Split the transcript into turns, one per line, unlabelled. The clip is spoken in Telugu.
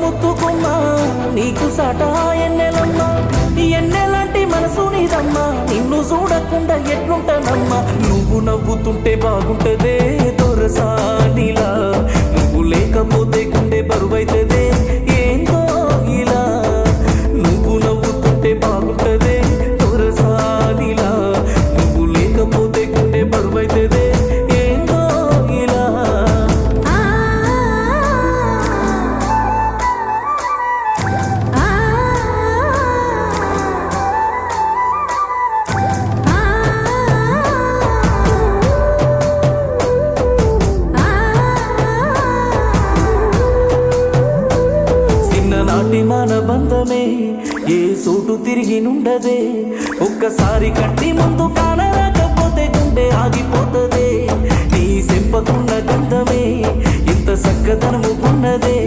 ముత్తుకుమ్మా నీకు సాట ఎన్నెలమ్మా ఎన్నెలాంటి మనసు నీదమ్మా నిన్ను చూడకుండా ఎట్లుంటానమ్మా నువ్వు నవ్వుతుంటే బాగుంటదే దొరసానిలా నువ్వు లేకపోతే గుండె బరువైతదే ఏందో ఇలా నువ్వు నవ్వుతుంటే బాగుంటదే దొరసానిలా నువ్వు లేకపోతే గుండె బరువైతదే ఏందో ఇలా నాటి మన బంధమే ఏ సూటు తిరిగి నుండదే ఒక్కసారి కంటి ముందు కానరాకపోతే గుండె ఆగిపోతదే నీ సెంపకున్న గంధమే ఇంత చక్కదనము ఉన్నదే